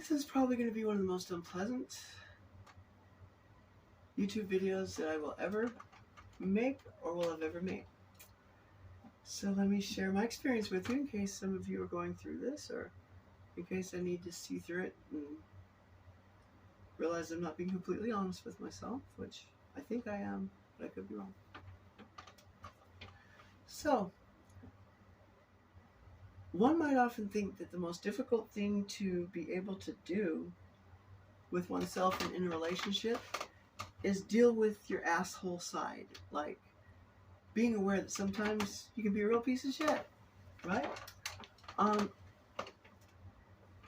This is probably going to be one of the most unpleasant YouTube videos that I will ever make or will have ever made. So let me share my experience with you in case some of you are going through this, or in case I need to see through it and realize I'm not being completely honest with myself, which I think I am, but I could be wrong. So, one might often think that the most difficult thing to be able to do with oneself and in a relationship is deal with your asshole side. Like, being aware that sometimes you can be a real piece of shit, right? And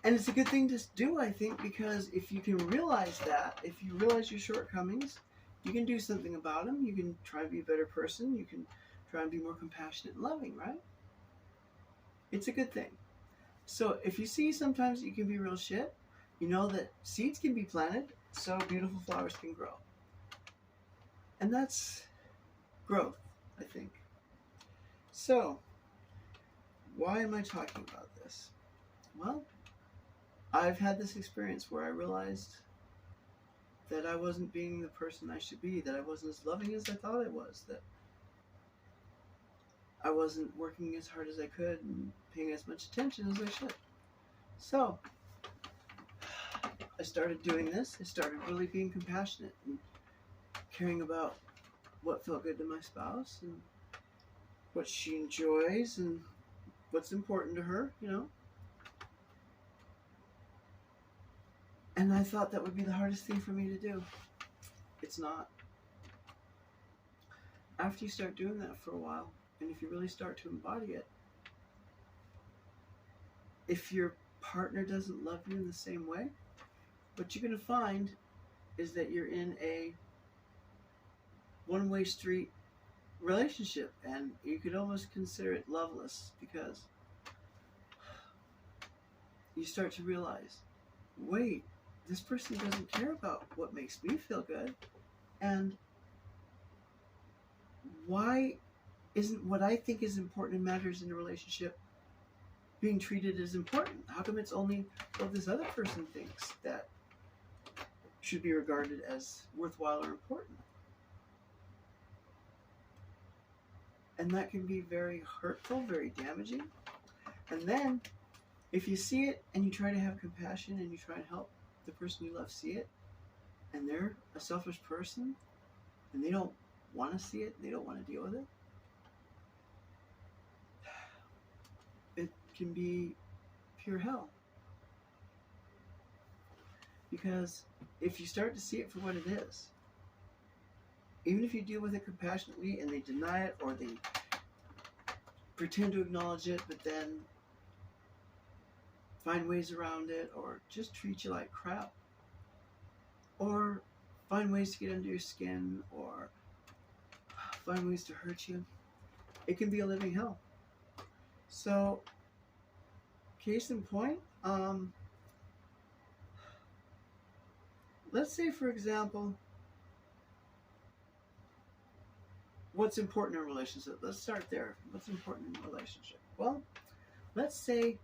it's a good thing to do, I think, because if you can realize that, if you realize your shortcomings, you can do something about them. You can try to be a better person. You can try and be more compassionate and loving, right? It's a good thing. So if you see sometimes you can be real shit, you know that seeds can be planted so beautiful flowers can grow. And that's growth, I think. So, why am I talking about this? Well, I've had this experience where I realized that I wasn't being the person I should be, that I wasn't as loving as I thought I was, that I wasn't working as hard as I could and paying as much attention as I should. So, I started doing this. I started really being compassionate and caring about what felt good to my spouse and what she enjoys and what's important to her, you know. And I thought that would be the hardest thing for me to do. It's not. After you start doing that for a while, and if you really start to embody it, if your partner doesn't love you in the same way, what you're going to find is that you're in a one-way street relationship, and you could almost consider it loveless, because you start to realize, wait, this person doesn't care about what makes me feel good, and why isn't what I think is important and matters in a relationship being treated as important? How come it's only what this other person thinks that should be regarded as worthwhile or important? And that can be very hurtful, very damaging. And then, if you see it and you try to have compassion and you try and help the person you love see it, and they're a selfish person, and they don't want to see it, they don't want to deal with it, it can be pure hell. Because if you start to see it for what it is, even if you deal with it compassionately and they deny it or they pretend to acknowledge it but then find ways around it, or just treat you like crap, or find ways to get under your skin, or find ways to hurt you, it can be a living hell. So, case in point, let's say, for example, what's important in a relationship? Let's start there. What's important in a relationship? Well, let's say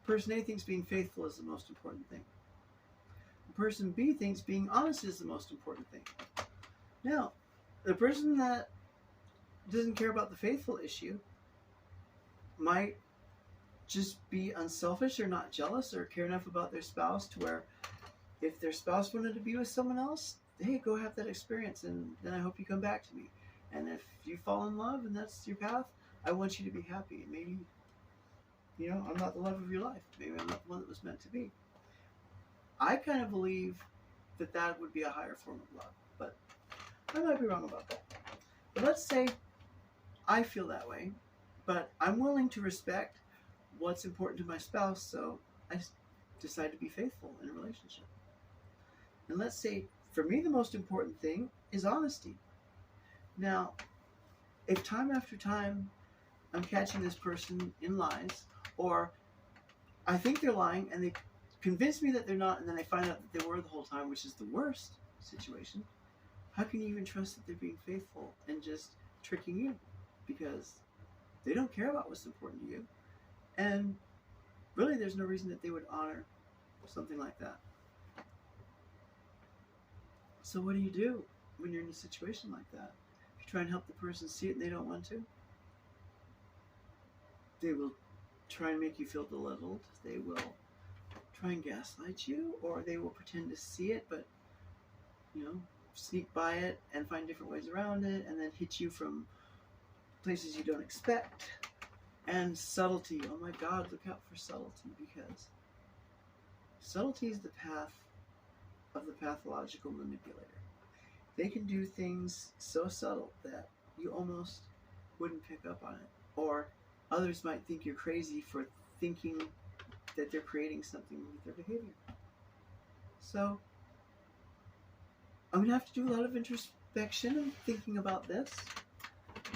person A thinks being faithful is the most important thing. Person B thinks being honest is the most important thing. Now, the person that doesn't care about the faithful issue might just be unselfish or not jealous or care enough about their spouse to where if their spouse wanted to be with someone else, hey, go have that experience, and then I hope you come back to me. And if you fall in love and that's your path, I want you to be happy. And maybe, you know, I'm not the love of your life. Maybe I'm not the one that was meant to be. I kind of believe that that would be a higher form of love, but I might be wrong about that. But let's say I feel that way, but I'm willing to respect what's important to my spouse, so I decide to be faithful in a relationship. And let's say, for me, the most important thing is honesty. Now, if time after time I'm catching this person in lies, or I think they're lying and they convince me that they're not, and then I find out that they were the whole time, which is the worst situation, how can you even trust that they're being faithful and just tricking you? Because they don't care about what's important to you. And really there's no reason that they would honor something like that. So what do you do when you're in a situation like that? If you try and help the person see it and they don't want to, they will try and make you feel belittled. They will try and gaslight you, or they will pretend to see it, but, sneak by it and find different ways around it, and then hit you from places you don't expect. And subtlety. Oh my God, look out for subtlety, because subtlety is the path of the pathological manipulator. They can do things so subtle that you almost wouldn't pick up on it. Or others might think you're crazy for thinking that they're creating something with their behavior. So I'm going to have to do a lot of introspection and thinking about this.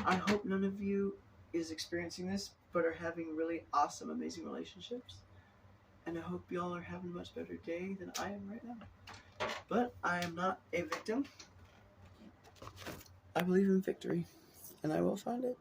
I hope none of you is experiencing this but are having really awesome, amazing relationships. And I hope y'all are having a much better day than I am right now. But I am not a victim. I believe in victory, and I will find it.